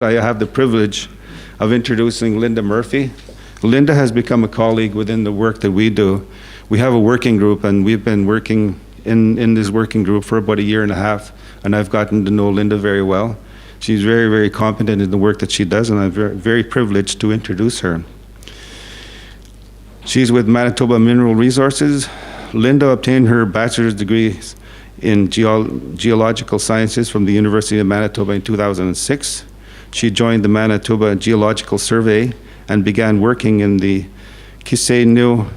I have the privilege of introducing Linda Murphy. Linda has become a colleague within the work that we do. We have a working group, and we've been working in this working group for about 1.5 years, and I've gotten to know Linda very well. She's very, very competent in the work that she does, and I'm very, very privileged to introduce her. She's with Manitoba Mineral Resources. Linda obtained her bachelor's degree in geological sciences from the University of Manitoba in 2006. She joined the Manitoba Geological Survey and began working in the Kisehnio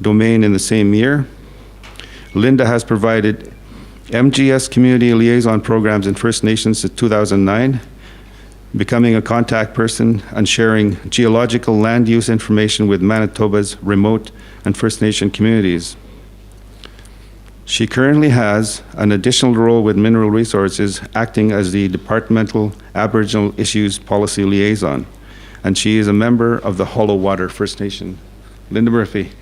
domain in the same year. Linda has provided MGS community liaison programs in First Nations since 2009, becoming a contact person and sharing geological land use information with Manitoba's remote and First Nation communities. She currently has an additional role with Mineral Resources, acting as the Departmental Aboriginal Issues Policy Liaison, and she is a member of the Hollow Water First Nation. Linda Murphy.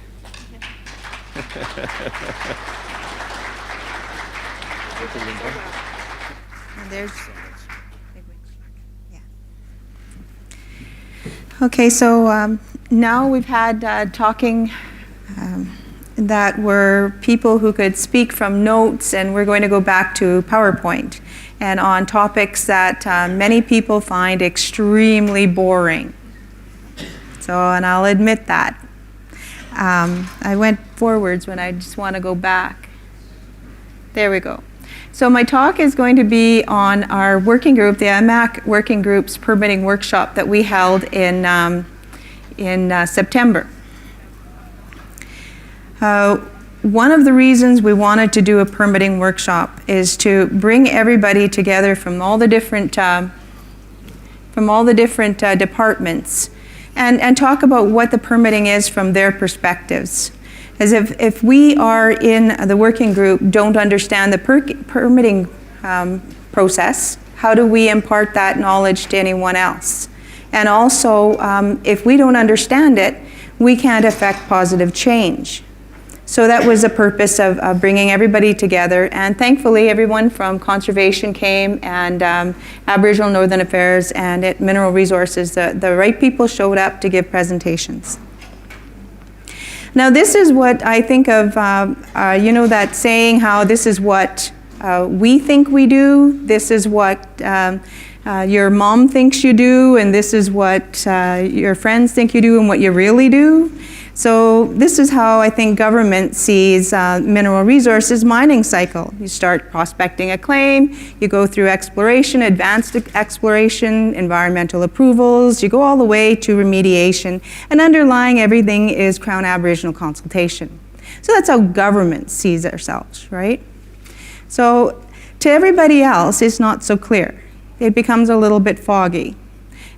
Okay, so now we've had talking that were people who could speak from notes, and we're going to go back to PowerPoint and on topics that many people find extremely boring. So, and I'll admit that. I went forwards when I just want to go back. There we go. So my talk is going to be on our working group, the IMAC Working Group's permitting workshop that we held in September. One of the reasons we wanted to do a permitting workshop is to bring everybody together from all the different departments and talk about what the permitting is from their perspectives. As if we are in the working group don't understand the permitting process, how do we impart that knowledge to anyone else? And also, if we don't understand it, we can't affect positive change. So that was the purpose of bringing everybody together, and thankfully everyone from Conservation came, and Aboriginal Northern Affairs and at Mineral Resources, the right people showed up to give presentations. Now this is what I think of, you know that saying how this is what we think we do, this is what your mom thinks you do, and this is what your friends think you do and what you really do. So this is how I think government sees mineral resources mining cycle. You start prospecting a claim, you go through exploration, advanced exploration, environmental approvals, you go all the way to remediation, and underlying everything is Crown Aboriginal consultation. So that's how government sees ourselves, right? So to everybody else, it's not so clear. It becomes a little bit foggy.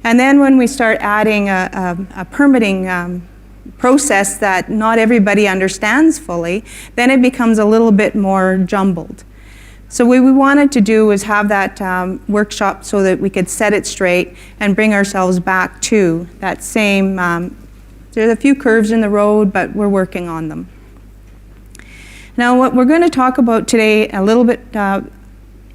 And then when we start adding a permitting process that not everybody understands fully, then it becomes a little bit more jumbled. So what we wanted to do was have that workshop so that we could set it straight and bring ourselves back to that same, there's a few curves in the road, but we're working on them. Now what we're going to talk about today a little bit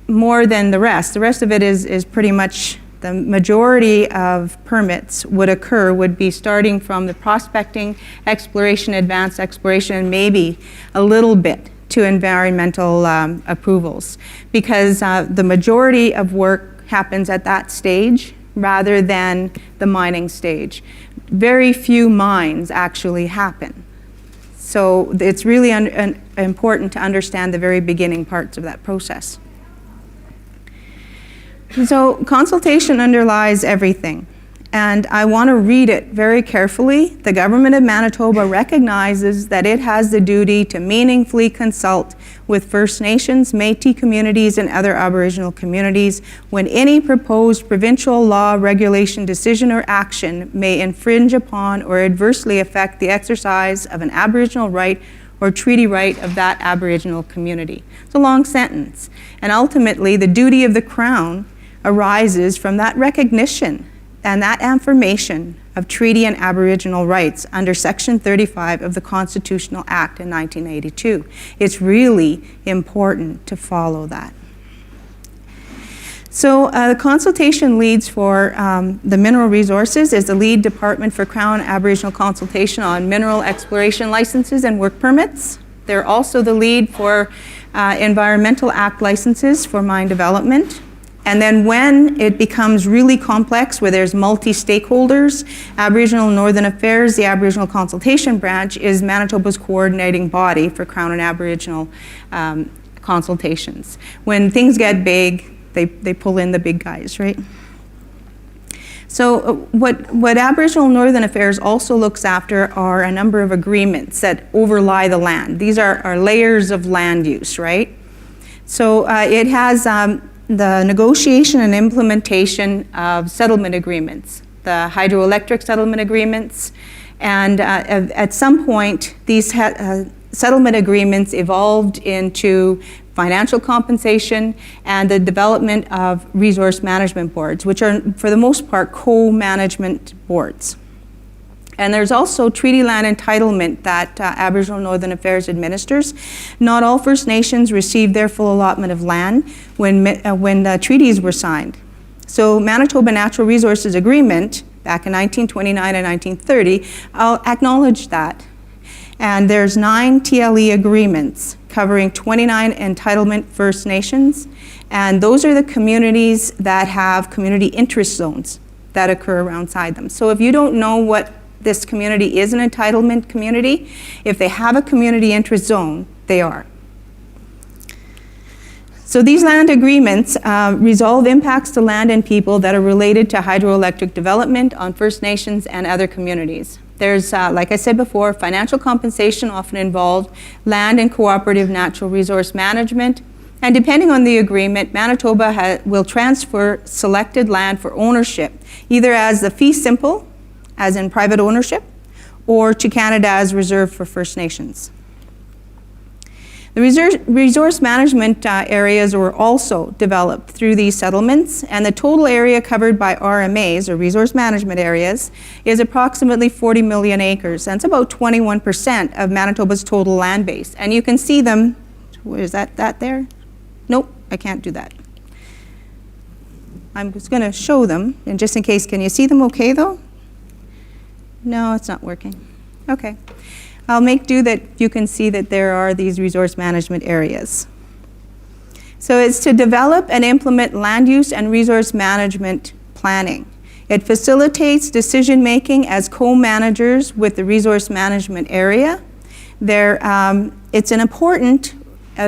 more than the rest. The rest of it is pretty much the majority of permits would be starting from the prospecting, exploration, advanced exploration, and maybe a little bit to environmental approvals, because the majority of work happens at that stage rather than the mining stage. Very few mines actually happen. So it's really important to understand the very beginning parts of that process. So consultation underlies everything, and I want to read it very carefully. The Government of Manitoba recognizes that it has the duty to meaningfully consult with First Nations, Métis communities, and other Aboriginal communities when any proposed provincial law, regulation, decision, or action may infringe upon or adversely affect the exercise of an Aboriginal right or treaty right of that Aboriginal community. It's a long sentence, and ultimately the duty of the Crown arises from that recognition and that affirmation of treaty and Aboriginal rights under Section 35 of the Constitutional Act in 1982. It's really important to follow that. So the consultation leads for the mineral resources is the lead department for Crown Aboriginal consultation on mineral exploration licenses and work permits. They're also the lead for Environmental Act licenses for mine development. And then when it becomes really complex, where there's multi-stakeholders, Aboriginal and Northern Affairs, the Aboriginal Consultation Branch, is Manitoba's coordinating body for Crown and Aboriginal consultations. When things get big, they pull in the big guys, right? So what Aboriginal Northern Affairs also looks after are a number of agreements that overlie the land. These are layers of land use, right? So it has the negotiation and implementation of settlement agreements, the hydroelectric settlement agreements, and at some point these settlement agreements evolved into financial compensation and the development of resource management boards, which are for the most part co-management boards. And there's also treaty land entitlement that Aboriginal Northern Affairs administers. Not all First Nations received their full allotment of land when the treaties were signed. So Manitoba Natural Resources Agreement back in 1929 and 1930 acknowledged that. And there's 9 TLE agreements covering 29 entitlement First Nations, and those are the communities that have community interest zones that occur around them. So if you don't know what this community is, an entitlement community, if they have a community interest zone, they are. So these land agreements resolve impacts to land and people that are related to hydroelectric development on First Nations and other communities. There's, like I said before, financial compensation often involved, land and cooperative natural resource management, and depending on the agreement, Manitoba will transfer selected land for ownership, either as the fee simple, as in private ownership, or to Canada as reserved for First Nations. The resource management areas were also developed through these settlements, and the total area covered by RMAs, or resource management areas, is approximately 40 million acres. That's about 21% of Manitoba's total land base. And you can see them, is that there? Nope, I can't do that. I'm just gonna show them, and just in case, can you see them okay though? No, it's not working. Okay. I'll make do that you can see that there are these resource management areas. So it's to develop and implement land use and resource management planning. It facilitates decision making as co-managers with the resource management area. It's an important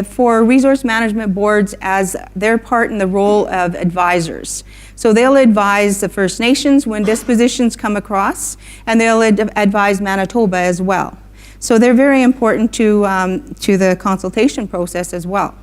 for resource management boards as their part in the role of advisors. So they'll advise the First Nations when dispositions come across, and they'll advise Manitoba as well. So they're very important to the consultation process as well.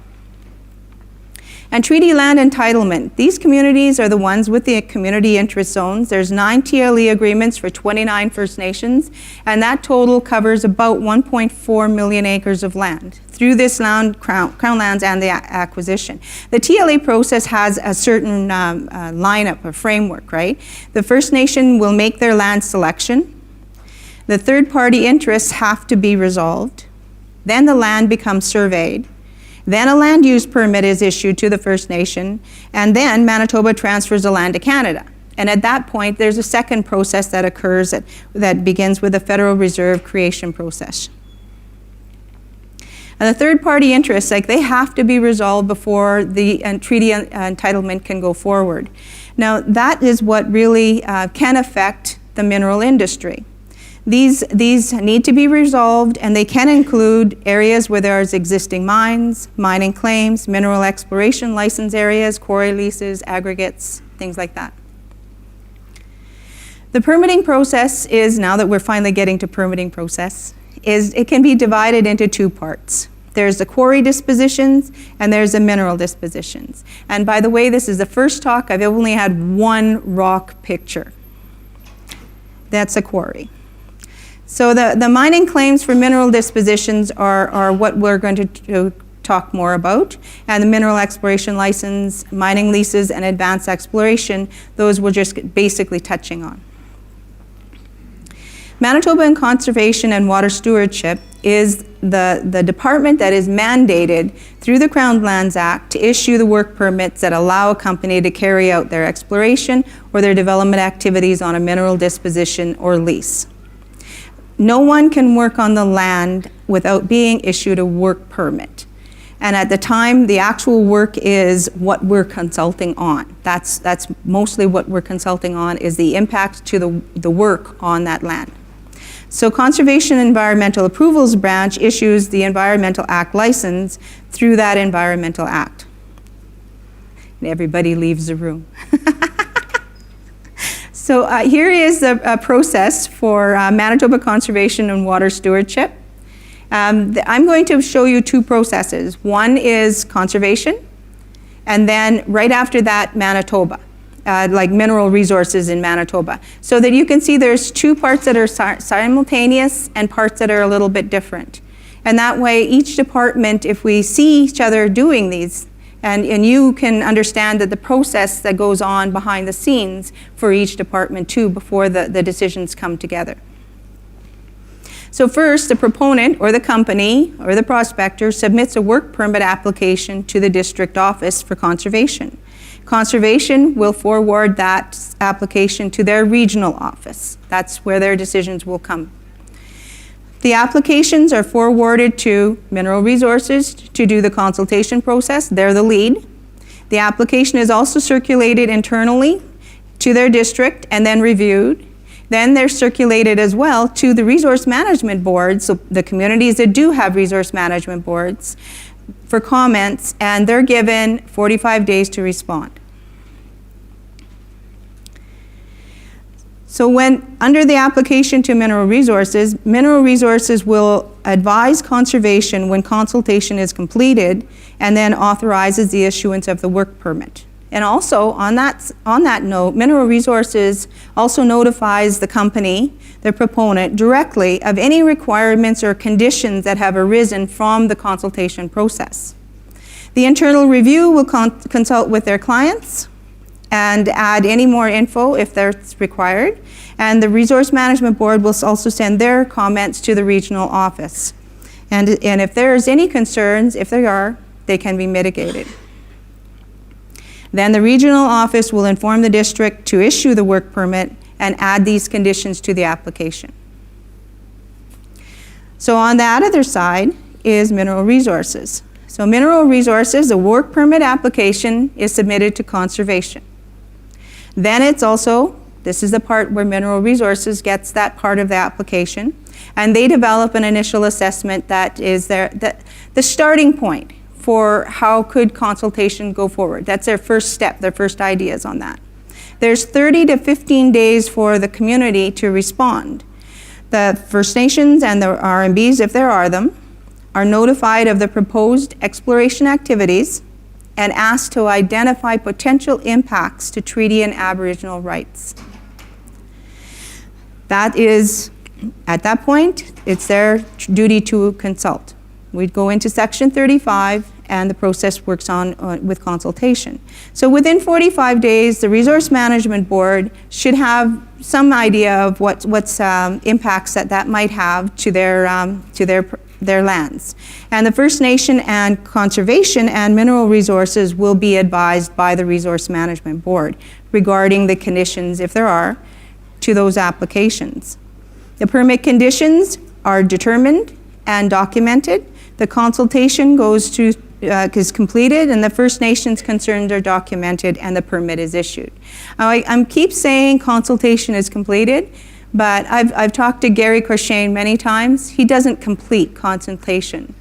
And treaty land entitlement. These communities are the ones with the community interest zones. There's 9 TLE agreements for 29 First Nations, and that total covers about 1.4 million acres of land through this land, Crown lands and the acquisition. The TLE process has a certain lineup, a framework, right? The First Nation will make their land selection. The third-party interests have to be resolved. Then the land becomes surveyed. Then a land use permit is issued to the First Nation, and then Manitoba transfers the land to Canada. And at that point, there's a second process that occurs that begins with the Federal Reserve creation process. And the third-party interests, they have to be resolved before the treaty entitlement can go forward. Now, that is what really can affect the mineral industry. These need to be resolved, and they can include areas where there's existing mines, mining claims, mineral exploration license areas, quarry leases, aggregates, things like that. The permitting process is, now that we're finally getting to permitting process, it can be divided into 2 parts. There's the quarry dispositions and there's the mineral dispositions. And by the way, this is the first talk I've only had one rock picture. That's a quarry. So the mining claims for mineral dispositions are what we're going to talk more about. And the mineral exploration license, mining leases, and advanced exploration, those we're just basically touching on. Manitoba Conservation and Water Stewardship is the department that is mandated through the Crown Lands Act to issue the work permits that allow a company to carry out their exploration or their development activities on a mineral disposition or lease. No one can work on the land without being issued a work permit. And at the time, the actual work is what we're consulting on. That's mostly what we're consulting on, is the impact to the work on that land. So Conservation Environmental Approvals Branch issues the Environmental Act license through that Environmental Act. And everybody leaves the room. So here is a process for Manitoba Conservation and Water Stewardship. I'm going to show you two processes. One is conservation, and then right after that, Manitoba, like mineral resources in Manitoba. So that you can see there's two parts that are simultaneous and parts that are a little bit different. And that way, each department, if we see each other doing these, and you can understand that the process that goes on behind the scenes for each department too before the decisions come together. So first, the proponent or the company or the prospector submits a work permit application to the district office for conservation. Conservation will forward that application to their regional office. That's where their decisions will come. The applications are forwarded to Mineral Resources to do the consultation process. They're the lead. The application is also circulated internally to their district and then reviewed. Then they're circulated as well to the resource management boards, so the communities that do have resource management boards, for comments, and they're given 45 days to respond. So when, under the application to Mineral Resources will advise conservation when consultation is completed and then authorizes the issuance of the work permit. And also, on that note, Mineral Resources also notifies the company, the proponent, directly of any requirements or conditions that have arisen from the consultation process. The internal review will consult with their clients and add any more info if that's required. And the Resource Management Board will also send their comments to the regional office. And if there's any concerns, if there are, they can be mitigated. Then the regional office will inform the district to issue the work permit and add these conditions to the application. So on that other side is Mineral Resources. So Mineral Resources, the work permit application is submitted to conservation. Then it's also, this is the part where Mineral Resources gets that part of the application, and they develop an initial assessment that is the starting point for how could consultation go forward. That's their first step, their first ideas on that. There's 30 to 15 days for the community to respond. The First Nations and the R&Bs, if there are them, are notified of the proposed exploration activities and asked to identify potential impacts to treaty and Aboriginal rights. That is, at that point, it's their duty to consult. We'd go into Section 35, and the process works on with consultation. So within 45 days, the Resource Management Board should have some idea of what's impacts that might have to their lands. And the First Nation and Conservation and Mineral Resources will be advised by the Resource Management Board regarding the conditions, if there are, to those applications. The permit conditions are determined and documented. The consultation is completed, and the First Nations concerns are documented, and the permit is issued. I keep saying consultation is completed, but I've talked to Gary Crochane many times. He doesn't complete consultation.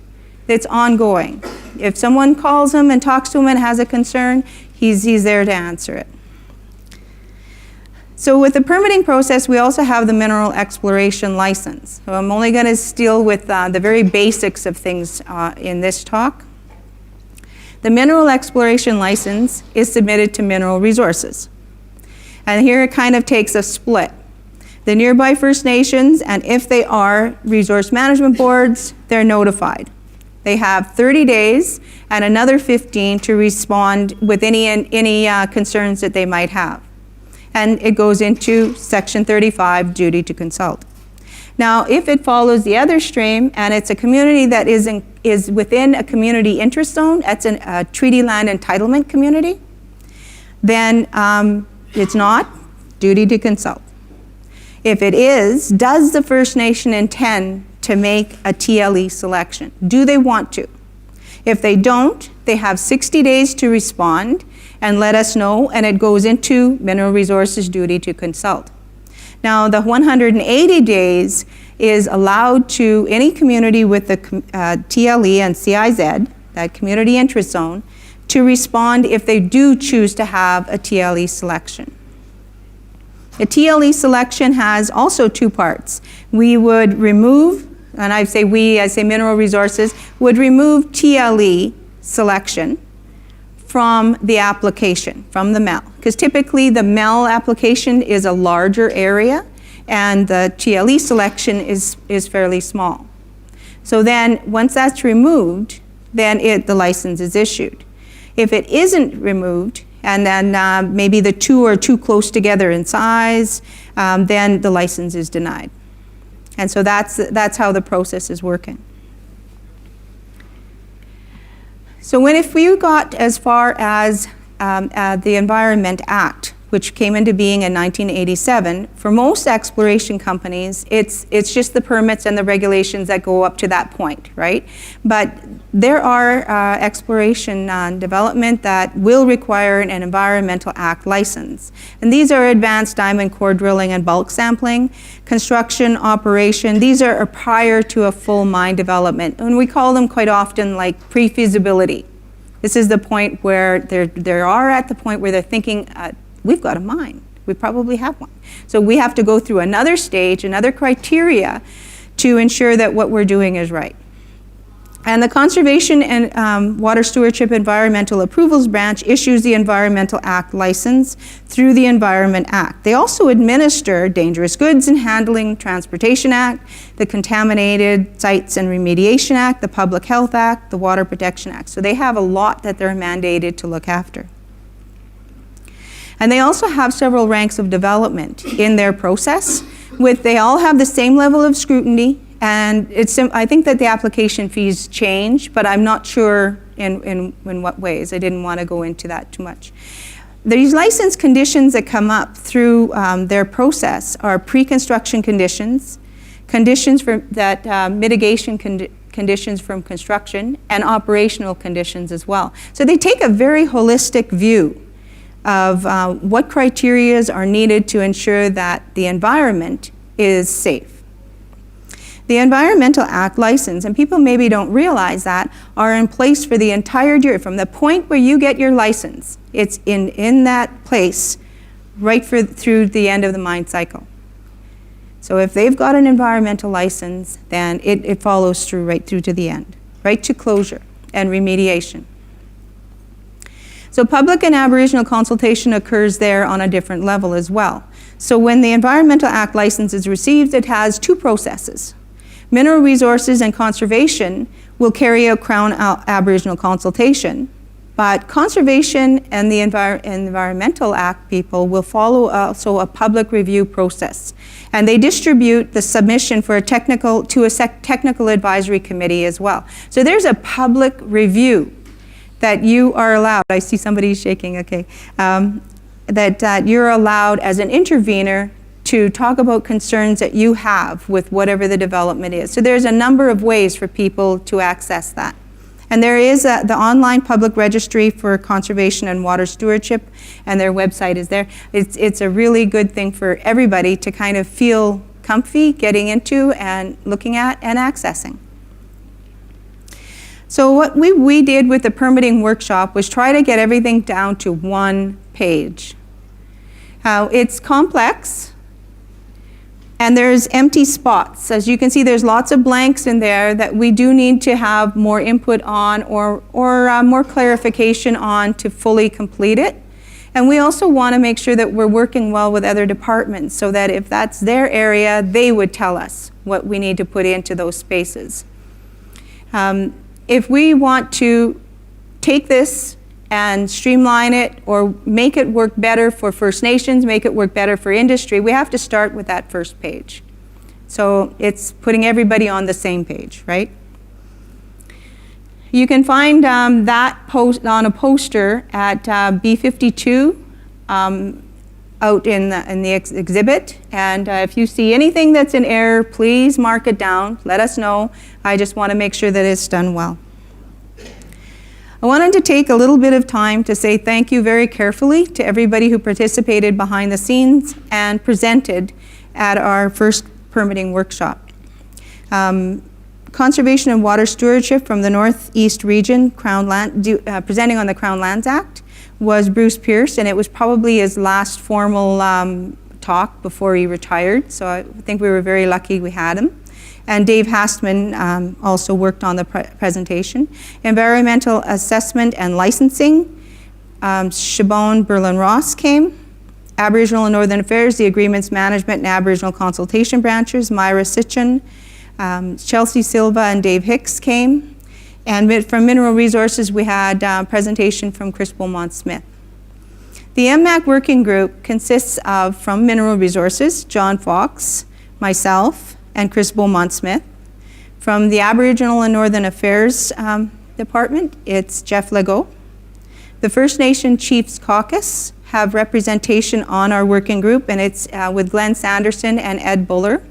It's ongoing. If someone calls him and talks to him and has a concern, he's there to answer it. So with the permitting process, we also have the mineral exploration license. So I'm only going to deal with the very basics of things in this talk. The mineral exploration license is submitted to Mineral Resources. And here it kind of takes a split. The nearby First Nations, and if they are resource management boards, they're notified. They have 30 days and another 15 to respond with any concerns that they might have. And it goes into Section 35, duty to consult. Now, if it follows the other stream and it's a community that is within a community interest zone, that's a treaty land entitlement community, then it's not duty to consult. If it is, does the First Nation intend to make a TLE selection? Do they want to? If they don't, they have 60 days to respond and let us know, and it goes into Mineral Resources' duty to consult. Now, the 180 days is allowed to any community with the TLE and CIZ, that community interest zone, to respond if they do choose to have a TLE selection. A TLE selection has also two parts. We would remove, and I say Mineral Resources, would remove TLE selection from the application, from the MEL. Because typically the MEL application is a larger area and the TLE selection is fairly small. So then once that's removed, then the license is issued. If it isn't removed, and then maybe the two are too close together in size, then the license is denied. And so that's how the process is working. So if we got as far as the Environment Act, which came into being in 1987, for most exploration companies, it's just the permits and the regulations that go up to that point, right? But there are exploration development that will require an Environmental Act license. And these are advanced diamond core drilling and bulk sampling, construction, operation. These are prior to a full mine development. And we call them quite often like pre-feasibility. This is the point where they are at the point where they're thinking, we've got a mine. We probably have one. So we have to go through another stage, another criteria to ensure that what we're doing is right. And the Conservation and Water Stewardship Environmental Approvals Branch issues the Environmental Act license through the Environment Act. They also administer Dangerous Goods and Handling Transportation Act, the Contaminated Sites and Remediation Act, the Public Health Act, the Water Protection Act. So they have a lot that they're mandated to look after. And they also have several ranks of development in their process. They all have the same level of scrutiny, and I think that the application fees change, but I'm not sure in what ways. I didn't want to go into that too much. These license conditions that come up through their process are pre-construction conditions, conditions that mitigation conditions from construction, and operational conditions as well. So they take a very holistic view of what criteria are needed to ensure that the environment is safe. The Environmental Act license, and people maybe don't realize that, are in place for the entire year. From the point where you get your license, it's in that place right through the end of the mine cycle. So if they've got an environmental license, then it follows through right through to the end, right to closure and remediation. So public and Aboriginal consultation occurs there on a different level as well. So when the Environmental Act license is received, it has two processes. Mineral Resources and Conservation will carry out Crown Aboriginal consultation, but Conservation and the Environmental Act people will follow also a public review process. And they distribute the submission for a technical advisory committee as well. So there's a public review that you are allowed, I see somebody shaking, okay, that you're allowed as an intervener to talk about concerns that you have with whatever the development is. So there's a number of ways for people to access that. And there is the online public registry for conservation and water stewardship, and their website is there. It's a really good thing for everybody to kind of feel comfy getting into and looking at and accessing. So what we did with the permitting workshop was try to get everything down to one page. It's complex, and there's empty spots. As you can see, there's lots of blanks in there that we do need to have more input on or more clarification on to fully complete it. And we also want to make sure that we're working well with other departments so that if that's their area, they would tell us what we need to put into those spaces. If we want to take this and streamline it or make it work better for First Nations, make it work better for industry, we have to start with that first page. So it's putting everybody on the same page, right? You can find that post on a poster at B52 out in the exhibit. And if you see anything that's in error, please mark it down. Let us know. I just want to make sure that it's done well. I wanted to take a little bit of time to say thank you very carefully to everybody who participated behind the scenes and presented at our first permitting workshop. Conservation and Water Stewardship from the Northeast Region, presenting on the Crown Lands Act, was Bruce Pierce, and it was probably his last formal talk before he retired, so I think we were very lucky we had him. And Dave Hastman also worked on the presentation. Environmental Assessment and Licensing, Siobhan Berlin-Ross came. Aboriginal and Northern Affairs, the Agreements Management and Aboriginal Consultation Branches, Myra Sitchin, Chelsea Silva and Dave Hicks came. And from Mineral Resources, we had a presentation from Chris Beaumont-Smith. The MMAC working group consists of, from Mineral Resources, John Fox, myself, and Chris Beaumont-Smith. From the Aboriginal and Northern Affairs Department, it's Jeff Legault. The First Nation Chiefs Caucus have representation on our working group, and it's with Glenn Sanderson and Ed Buller.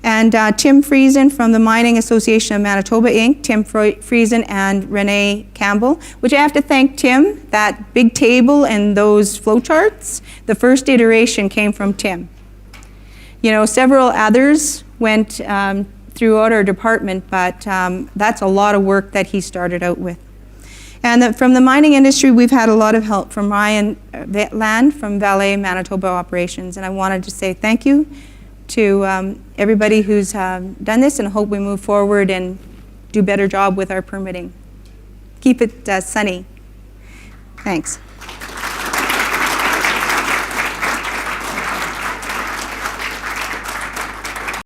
And Tim Friesen from the Mining Association of Manitoba, Inc., Tim Friesen and Renee Campbell, which I have to thank Tim. That big table and those flowcharts, the first iteration came from Tim. You know, several others went throughout our department, but that's a lot of work that he started out with. And from the mining industry, we've had a lot of help from Ryan Land from Valley Manitoba Operations, and I wanted to say thank you to everybody who's done this, and hope we move forward and do a better job with our permitting. Keep it sunny. Thanks.